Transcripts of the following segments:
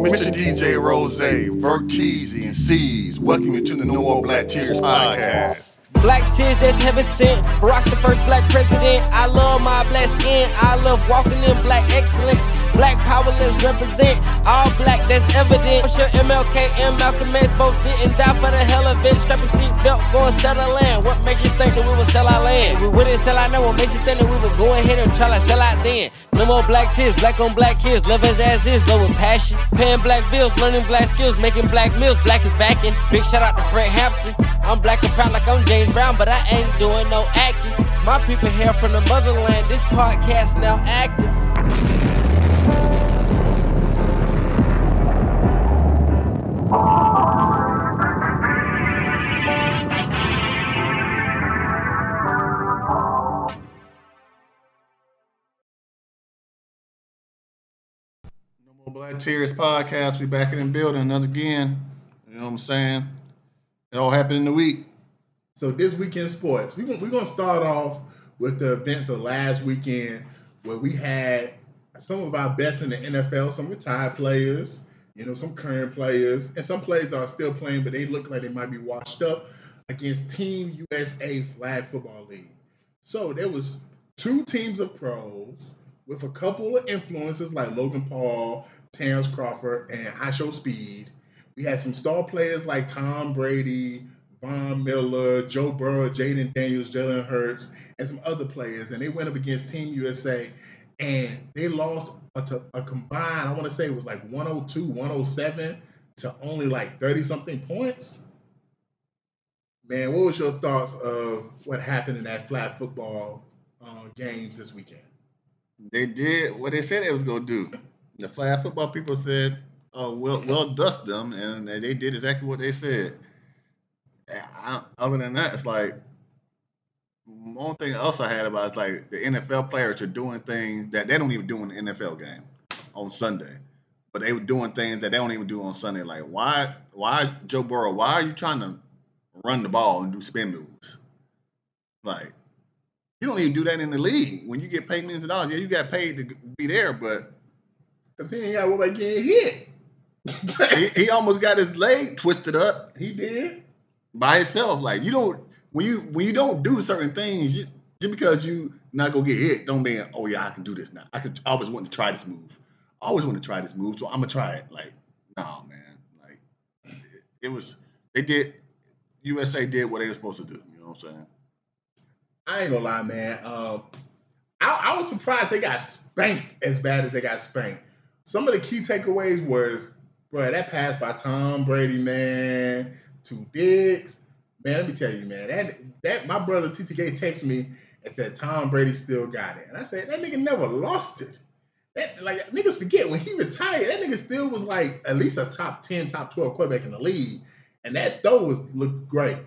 Mr. DJ Rose, Verkeezy, and C's. Welcome you to the No More Black Tears podcast. Black tears that's heaven sent. Barack the first black president. I love my black skin. I love walking in black excellence. Black power, let's represent. All black, that's evident. I'm sure MLK and Malcolm X both didn't die for the hell of it. Strap a seatbelt, go and settle land. What makes you think that we would sell our land? We wouldn't sell out now. What makes you think that we would go ahead and try to sell out then? No more black tears, black on black kids. Love us as is, love with passion. Paying black bills, learning black skills, making black meals. Black is backing. Big shout out to Fred Hampton. I'm black and proud like I'm James Brown, but I ain't doing no acting. My people here from the motherland. This podcast now active. No More Black Tears podcast. We back in the building another again. You know what I'm saying? It all happened in the week. So this weekend sports, we're gonna start off with the events of last weekend where we had some of our best in the NFL, some retired players, some current players, and some players are still playing, but they look like they might be washed up against Team USA Flag Football League. So there was two teams of pros with a couple of influencers like Logan Paul, Terrence Crawford, and I Show Speed. We had some star players like Tom Brady, Von Miller, Joe Burrow, Jaden Daniels, Jalen Hurts, and some other players. And they went up against Team USA, and they lost a combined, I want to say it was like 102, 107 to only like 30-something points. Man, what was your thoughts of what happened in that flag football games this weekend? They did what they said they was going to do. The flag football people said, we'll dust them, and they did exactly what they said. Other than that, it's like, one thing else I had about is like the NFL players are doing things that they don't even do in the NFL game on Sunday. But they were doing things that they don't even do on Sunday. Like, why Joe Burrow, why are you trying to run the ball and do spin moves? Like, you don't even do that in the league. When you get paid millions of dollars, yeah, you got paid to be there, but because he ain't got what about getting hit. he almost got his leg twisted up. He did. By himself. Like, you don't, when you don't do certain things, just because you not gonna get hit, don't mean, oh yeah, I can do this now. I always want to try this move. I always want to try this move, so I'm gonna try it. Like, no, man. Like, USA did what they were supposed to do. You know what I'm saying? I ain't gonna lie, man. I was surprised they got spanked as bad as they got spanked. Some of the key takeaways was, bro, that pass by Tom Brady, man, to Diggs, man, let me tell you, man, that my brother TTK texted me and said Tom Brady still got it. And I said, that nigga never lost it. That, like, niggas forget, when he retired, that nigga still was like at least a top 10, top 12 quarterback in the league. And that throw looked great.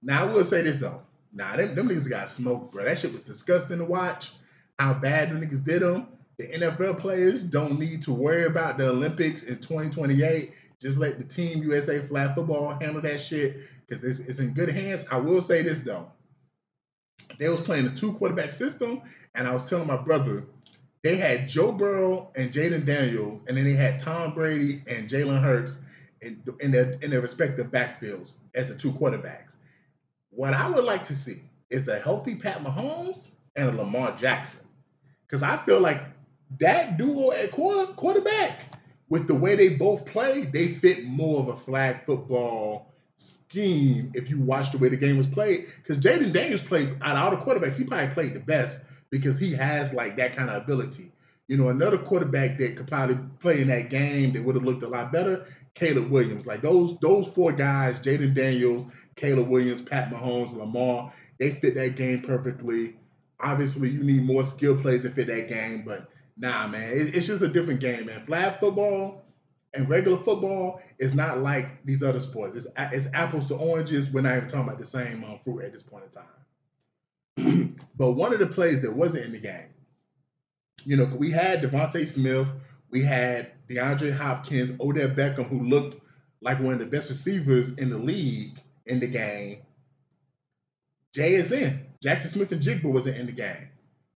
Now, I will say this, though. Nah, them niggas got smoked, bro. That shit was disgusting to watch, how bad them niggas did them. The NFL players don't need to worry about the Olympics in 2028. Just let the Team USA flag football handle that shit because it's in good hands. I will say this, though. They was playing a two-quarterback system, and I was telling my brother, they had Joe Burrow and Jaden Daniels, and then they had Tom Brady and Jalen Hurts in their respective backfields as the two quarterbacks. What I would like to see is a healthy Pat Mahomes and a Lamar Jackson. Because I feel like that duo at quarterback, with the way they both play, they fit more of a flag football scheme if you watch the way the game was played. Because Jaden Daniels played, out of all the quarterbacks, he probably played the best because he has like that kind of ability. Another quarterback that could probably play in that game that would have looked a lot better, Caleb Williams. Like those four guys, Jaden Daniels, Caleb Williams, Pat Mahomes, Lamar, they fit that game perfectly. Obviously, you need more skill players to fit that game, but nah, man, it's just a different game, man. Flag football and regular football is not like these other sports. It's apples to oranges. We're not even talking about the same fruit at this point in time. But one of the plays that wasn't in the game, we had Devontae Smith, we had DeAndre Hopkins, Odell Beckham, who looked like one of the best receivers in the league in the game. JSN, Jackson Smith and Jigba wasn't in the game.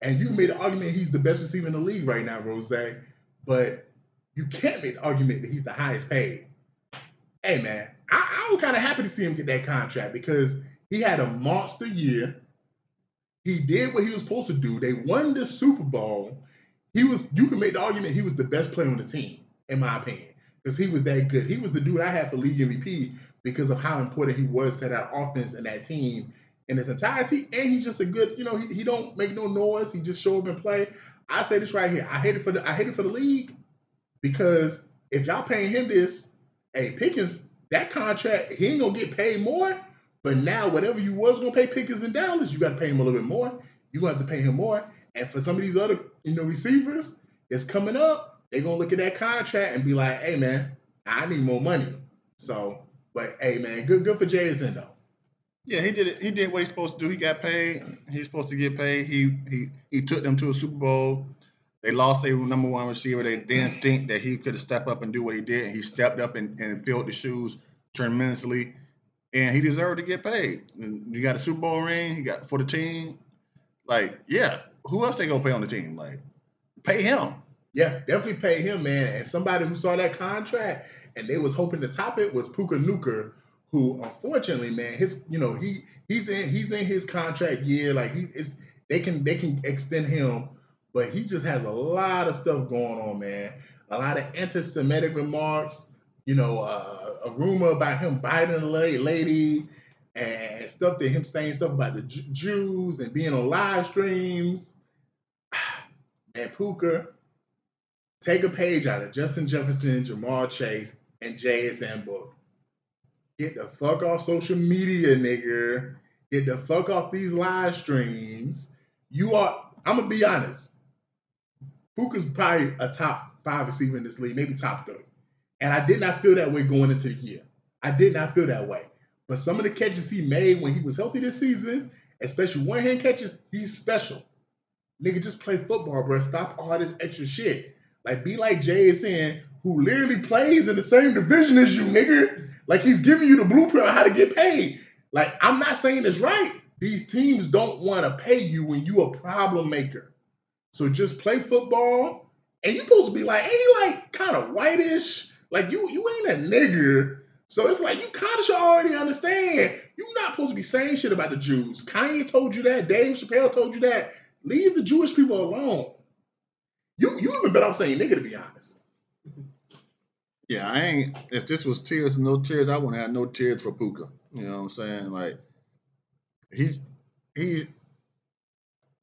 And you made an argument he's the best receiver in the league right now, Rose. But you can't make the argument that he's the highest paid. Hey man, I was kind of happy to see him get that contract because he had a monster year. He did what he was supposed to do. They won the Super Bowl. You can make the argument he was the best player on the team, in my opinion, because he was that good. He was the dude I had for league MVP because of how important he was to that offense and that team in its entirety. And he's just a good, he don't make no noise. He just show up and play. I say this right here. I hate it for the league because if y'all paying him this, hey, Pickens, that contract, he ain't gonna get paid more. But now, whatever you was gonna pay Pickens in Dallas, you got to pay him a little bit more. You gonna have to pay him more. And for some of these other, receivers that's coming up, they're gonna look at that contract and be like, "Hey, man, I need more money." So, but hey, man, good for JSN though. Yeah, he did it. He did what he's supposed to do. He got paid. He's supposed to get paid. He took them to a Super Bowl. They lost their number one receiver. They didn't think that he could step up and do what he did. And he stepped up and filled the shoes tremendously. And he deserved to get paid. And you got a Super Bowl ring. He got for the team. Like, yeah, who else they gonna pay on the team? Like, pay him. Yeah, definitely pay him, man. And somebody who saw that contract and they was hoping to top it was Puka Nacua, who unfortunately, man, he's in his contract year. Like they can extend him, but he just has a lot of stuff going on, man. A lot of anti-Semitic remarks. A rumor about him biting a lady and stuff that him saying stuff about the Jews and being on live streams. Man, Puka, take a page out of Justin Jefferson, Jamal Chase, and JSN book. Get the fuck off social media, nigga. Get the fuck off these live streams. I'm going to be honest. Puka's probably a top 5 receiver in this league, maybe top 3. And I did not feel that way going into the year. I did not feel that way. But some of the catches he made when he was healthy this season, especially one-hand catches, he's special. Nigga, just play football, bro. Stop all this extra shit. Like, be like JSN, who literally plays in the same division as you, nigga. Like, he's giving you the blueprint on how to get paid. Like, I'm not saying it's right. These teams don't want to pay you when you a problem maker. So just play football. And you supposed to be like, ain't he like kind of whitish? Like, you ain't a nigger. So it's like, you kind of should already understand. You're not supposed to be saying shit about the Jews. Kanye told you that. Dave Chappelle told you that. Leave the Jewish people alone. You even better off saying nigga, to be honest. Yeah, if this was tears and no tears, I wouldn't have no tears for Puka. You know what I'm saying? Like, this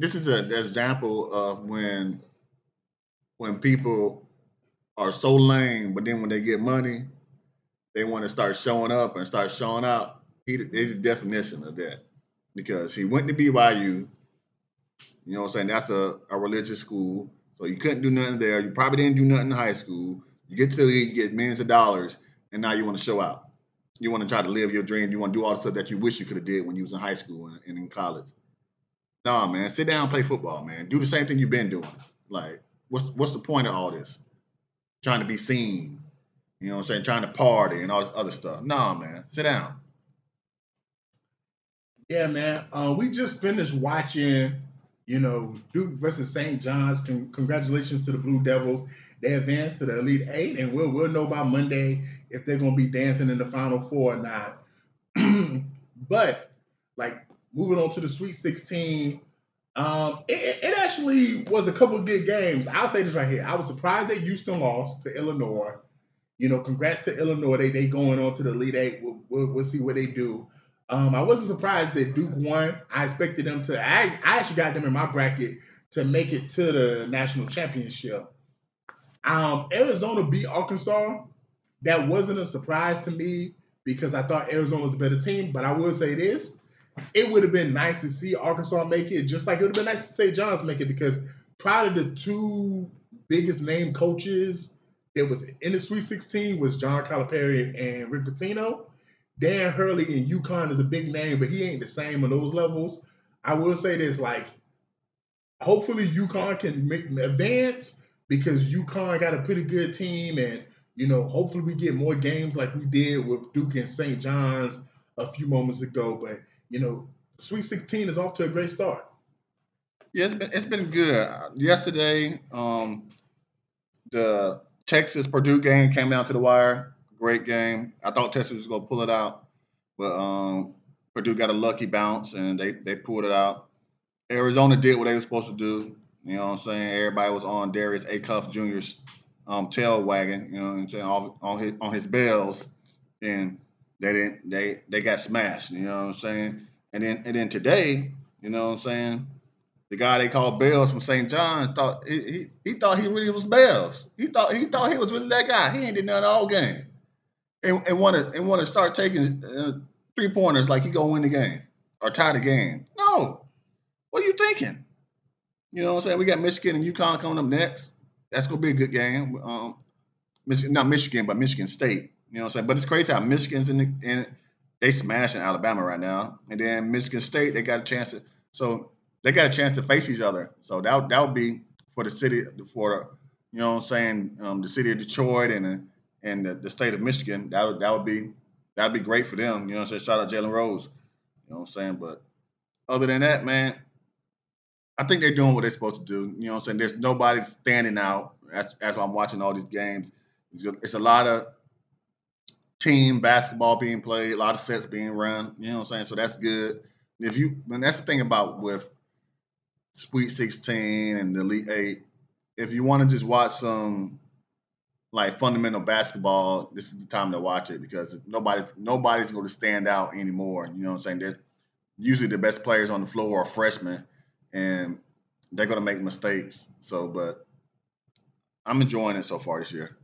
is an example of when people are so lame, but then when they get money, they want to start showing up and start showing out. He's the definition of that. Because he went to BYU, you know what I'm saying? That's a religious school. So you couldn't do nothing there. You probably didn't do nothing in high school. You get to the league, you get millions of dollars, and now you want to show out. You want to try to live your dream. You want to do all the stuff that you wish you could have did when you was in high school and in college. Nah, man, sit down and play football, man. Do the same thing you've been doing. Like, what's the point of all this? Trying to be seen, you know what I'm saying? Trying to party and all this other stuff. Nah, man, sit down. Yeah, man. We just finished watching, Duke versus St. John's. Congratulations to the Blue Devils. They advanced to the Elite Eight, and we'll know by Monday if they're gonna be dancing in the Final Four or not. But like moving on to the Sweet 16, it actually was a couple of good games. I'll say this right here. I was surprised that Houston lost to Illinois. Congrats to Illinois. They going on to the Elite Eight. We'll see what they do. I wasn't surprised that Duke won. I expected them to. I actually got them in my bracket to make it to the national championship. Arizona beat Arkansas. That wasn't a surprise to me because I thought Arizona was a better team. But I will say this. It would have been nice to see Arkansas make it, just like it would have been nice to see Johns make it, because probably the 2 biggest name coaches that was in the Sweet 16 was John Calipari and Rick Pitino. Dan Hurley in UConn is a big name, but he ain't the same on those levels. I will say this, like, hopefully UConn can advance because UConn got a pretty good team, and, hopefully we get more games like we did with Duke and St. John's a few moments ago. But, Sweet 16 is off to a great start. Yeah, it's been good. Yesterday, the Texas Purdue game came down to the wire. Great game. I thought Texas was gonna pull it out, but Purdue got a lucky bounce and they pulled it out. Arizona did what they were supposed to do. You know what I'm saying? Everybody was on Darius Acuff Jr.'s tail wagon. You know what I'm saying? On his bells, and they didn't. They got smashed. You know what I'm saying? And then today, you know what I'm saying? The guy they called Bells from St. John's thought he thought he really was Bells. He thought he was really that guy. He ain't did nothing all game, and want to start taking 3-pointers like he gonna win the game or tie the game. No, what are you thinking? You know what I'm saying? We got Michigan and UConn coming up next. That's gonna be a good game. Not Michigan, but Michigan State. You know what I'm saying? But it's crazy how Michigan's in they smashing Alabama right now, and then Michigan State they got a chance to. So they got a chance to face each other. So that would be for the city for you know what I'm saying the city of Detroit and the state of Michigan. That would be great for them. You know what I'm saying? Shout out Jalen Rose. You know what I'm saying? But other than that, man, I think they're doing what they're supposed to do. You know what I'm saying? There's nobody standing out as I'm watching all these games. It's a lot of team basketball being played, a lot of sets being run. You know what I'm saying? So that's good. And that's the thing about with Sweet 16 and the Elite Eight. If you want to just watch some like fundamental basketball, this is the time to watch it because nobody's going to stand out anymore. You know what I'm saying? They're usually the best players on the floor are freshmen, and they're going to make mistakes. So, but I'm enjoying it so far this year.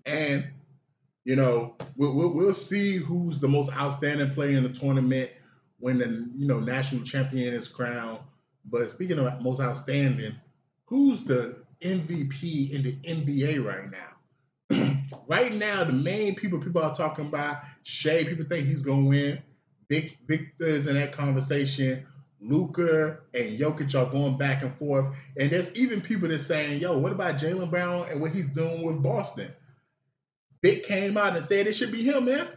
And we'll see who's the most outstanding player in the tournament when the national champion is crowned. But speaking of most outstanding, who's the MVP in the NBA right now? Right now, the main people are talking about Shea. People think he's gonna win. Victor is in that conversation. Luka and Jokic are going back and forth, and there's even people that's saying, "Yo, what about Jaylen Brown and what he's doing with Boston?" Vic came out and said it should be him, man.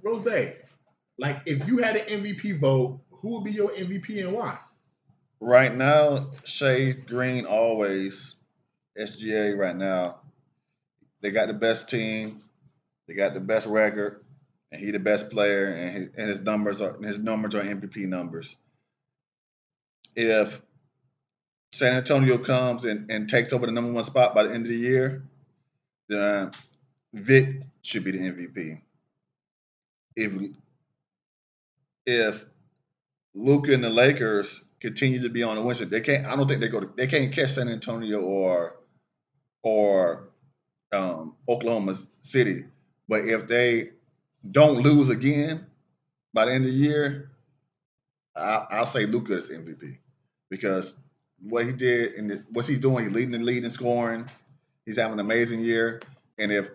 Rose, like if you had an MVP vote, who would be your MVP and why? Right now, Shea Green always SGA. Right now, they got the best team, they got the best record, and he the best player, and his numbers are MVP numbers. If San Antonio comes and takes over the number one spot by the end of the year, then Vic should be the MVP. If if Luka and the Lakers continue to be on the win streak, they can't. I don't think they can't catch San Antonio or Oklahoma City. But if they don't lose again by the end of the year, I'll say Luka is MVP because what he did and what he's doing, he's leading the lead in scoring. He's having an amazing year, and if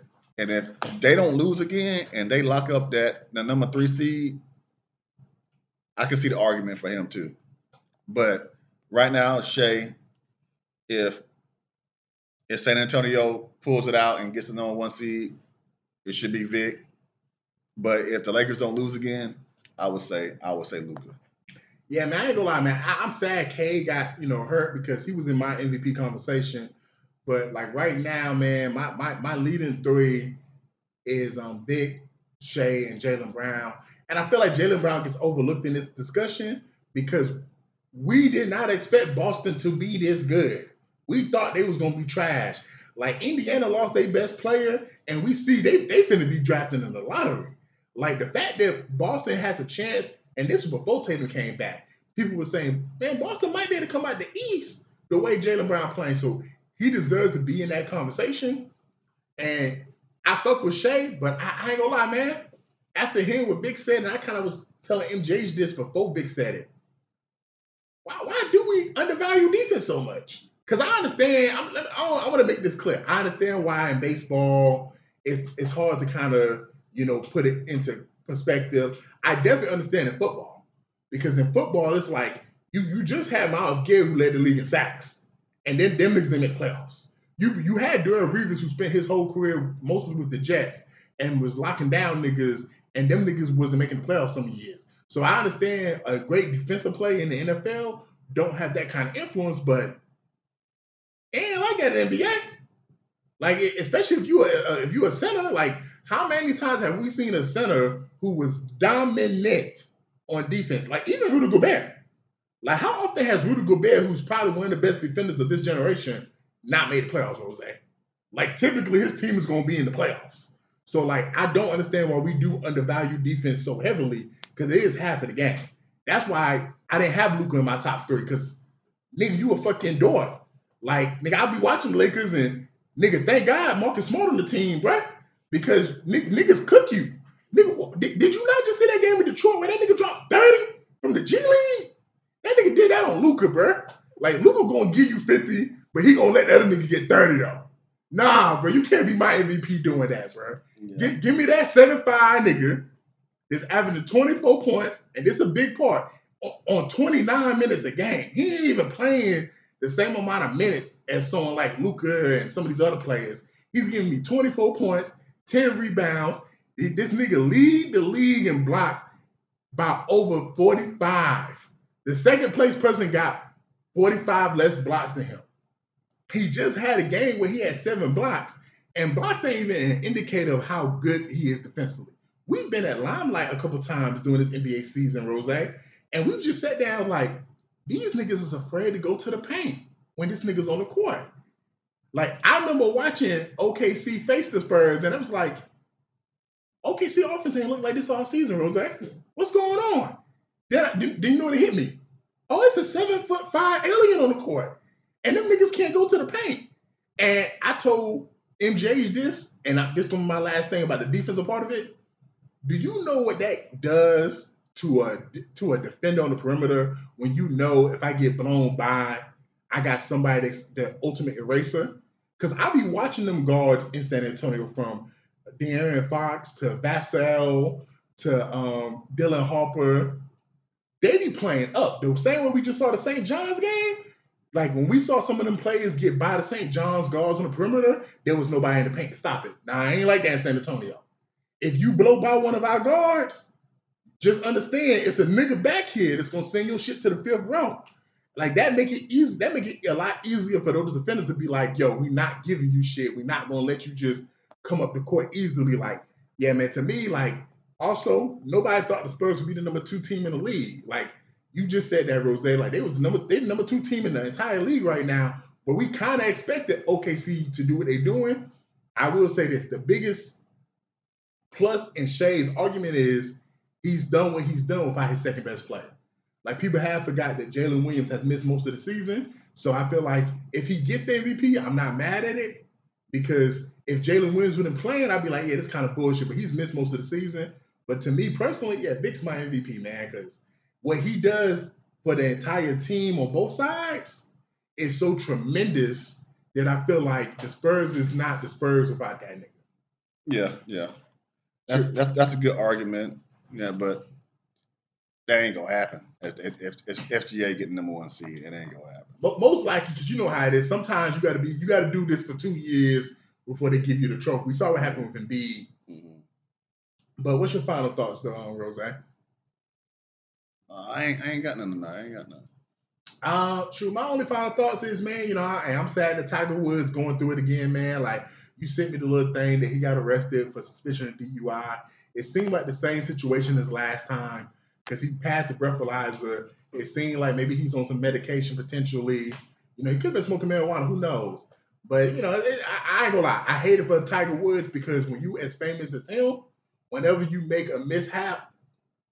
they don't lose again and they lock up the number 3 seed, I can see the argument for him too. But right now, Shea, if San Antonio pulls it out and gets the number 1 seed, it should be Vic. But if the Lakers don't lose again, I would say Luka. Yeah, man, I ain't gonna lie, man. I'm sad K got hurt because he was in my MVP conversation. But like right now, man, my leading 3 is Vic, Shea, and Jaylen Brown. And I feel like Jaylen Brown gets overlooked in this discussion because we did not expect Boston to be this good. We thought they was gonna be trash. Like Indiana lost their best player, and we see they finna be drafting in the lottery. Like the fact that Boston has a chance, and this was before Tatum came back. People were saying, man, Boston might be able to come out the East the way Jaylen Brown playing. So he deserves to be in that conversation. And I fuck with Shea, but I ain't gonna lie, man. After hearing what Vic said, and I kind of was telling MJ this before Vic said it. Why do we undervalue defense so much? Because I understand. I want to make this clear. I understand why in baseball it's hard to kind of put it into perspective. I definitely understand in football because in football it's like you just had Myles Garrett who led the league in sacks, and then them niggas didn't make playoffs. You had Darrell Reeves who spent his whole career mostly with the Jets and was locking down niggas, and them niggas wasn't making the playoffs some years. So I understand a great defensive play in the NFL don't have that kind of influence, but It ain't like that in the NBA. Like, especially if you a center, like how many times have we seen a center who was dominant on defense? Like even Rudy Gobert. Like how often has Rudy Gobert, who's probably one of the best defenders of this generation, not made the playoffs, Jose? Like typically his team is going to be in the playoffs. So like I don't understand why we do undervalue defense so heavily because it is half of the game. That's why I didn't have Luka in my top 3 because nigga, you a fucking dork. Like nigga, I'll be watching the Lakers and nigga, thank God Marcus Smart on the team, bruh. Because niggas cook you. Nigga, did you not just see that game in Detroit where that nigga dropped 30 from the G League? That nigga did that on Luka, bruh. Like Luka gonna give you 50, but he gonna let the other nigga get 30 though. Nah, bro, you can't be my MVP doing that, bro. Yeah. Give me that 7'5" nigga that's averaging 24 points, and this is a big part, on 29 minutes a game. He ain't even playing the same amount of minutes as someone like Luka and some of these other players. He's giving me 24 points, 10 rebounds. This nigga lead the league in blocks by over 45. The second place person got 45 less blocks than him. He just had a game where he had 7 blocks, and blocks ain't even an indicator of how good he is defensively. We've been at Limelight a couple times during this NBA season, Rose, and we've just sat down like, these niggas is afraid to go to the paint when this nigga's on the court. Like, I remember watching OKC face the Spurs, and I was like, OKC offense ain't look like this all season, Rose. What's going on? Then you know what hit me? Oh, it's a 7'5" alien on the court. And them niggas can't go to the paint. And I told MJ this, and this is my last thing about the defensive part of it. Do you know what that does to a defender on the perimeter when you know if I get blown by, I got somebody that's the ultimate eraser? Because I be watching them guards in San Antonio from De'Aaron Fox to Vassell to Dylan Harper. They be playing up. The same way we just saw the St. John's game. Like when we saw some of them players get by the St. John's guards on the perimeter, there was nobody in the paint to stop it. Now, I ain't like that in San Antonio. If you blow by one of our guards, just understand it's a nigga back here that's going to send your shit to the 5th row. Like that make it easy. That make it a lot easier for those defenders to be like, yo, we not giving you shit. We not going to let you just come up the court easily. Like, yeah, man, to me, like, also, nobody thought the Spurs would be the number 2 team in the league. Like, you just said that, Rose. Like they the number 2 team in the entire league right now. But we kind of expected OKC to do what they're doing. I will say this: the biggest plus in Shay's argument is he's done what he's done without his second best player. Like people have forgot that Jalen Williams has missed most of the season. So I feel like if he gets the MVP, I'm not mad at it because if Jalen Williams wasn't playing, I'd be like, yeah, this kind of bullshit. But he's missed most of the season. But to me personally, yeah, Vic's my MVP, man, because what he does for the entire team on both sides is so tremendous that I feel like the Spurs is not the Spurs without that nigga. Yeah. That's a good argument. Yeah, but that ain't gonna happen. If FGA getting number 1 seed, it ain't gonna happen. But most likely, because you know how it is. Sometimes you got to do this for 2 years before they give you the trophy. We saw what happened with Embiid. Mm-hmm. But what's your final thoughts, though, on Rose? I ain't got nothing. I ain't got nothing. True. My only final thoughts is, man, you know, I'm sad that Tiger Woods going through it again, man. Like, you sent me the little thing that he got arrested for suspicion of DUI. It seemed like the same situation as last time because he passed the breathalyzer. It seemed like maybe he's on some medication potentially. You know, he could have been smoking marijuana. Who knows? But, you know, I ain't gonna lie. I hate it for Tiger Woods because when you as famous as him, whenever you make a mishap,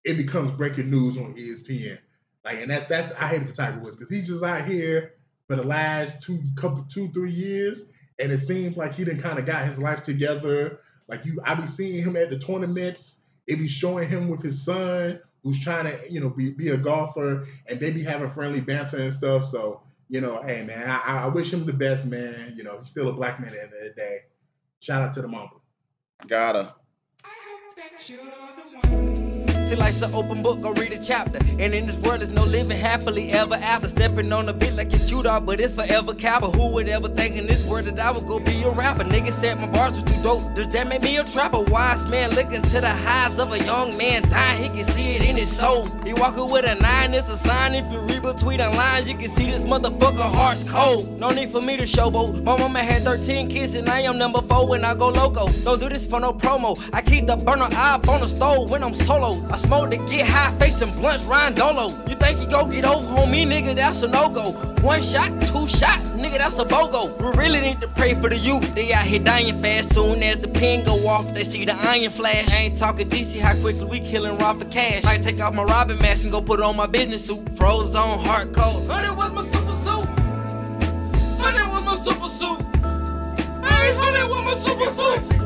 it becomes breaking news on ESPN. Like, and that's I hate it for Tiger Woods because he's just out here for the last 2-3 years, and it seems like he done kind of got his life together. Like I be seeing him at the tournaments. It be showing him with his son who's trying to, you know, be a golfer, and they be having friendly banter and stuff. So, you know, hey man, I wish him the best, man. You know, he's still a black man at the end of the day. Shout out to the Mamba. Gotta. Legacy life's an open book, go read a chapter. And in this world, there's no living happily ever after. Stepping on a beat like a cute dog, but it's forever cap. But who would ever think in this world that I would go be a rapper? Niggas said my bars were too dope, does that make me a trapper? Wise man looking to the highs of a young man dying, he can see it in his soul. He walking with a 9, it's a sign. If you read between the lines, you can see this motherfucker heart's cold. No need for me to showboat. My mama had 13 kids and I am number 4 when I go loco. Don't do this for no promo. I keep the burner up on the stove when I'm solo. I smoke to get high, facing blunts, Ryan Dolo. You think you go get over on me, nigga, that's a no-go. 1 shot, 2 shot, nigga, that's a BOGO. We really need to pray for the youth. They out here dying fast. Soon as the pin go off, they see the iron flash. I ain't talking DC, how quickly we killing raw for cash. Might take off my Robin mask and go put on my business suit. Froze on, hard cold. Honey was my super suit. Honey was my super suit. Hey, honey was my super suit.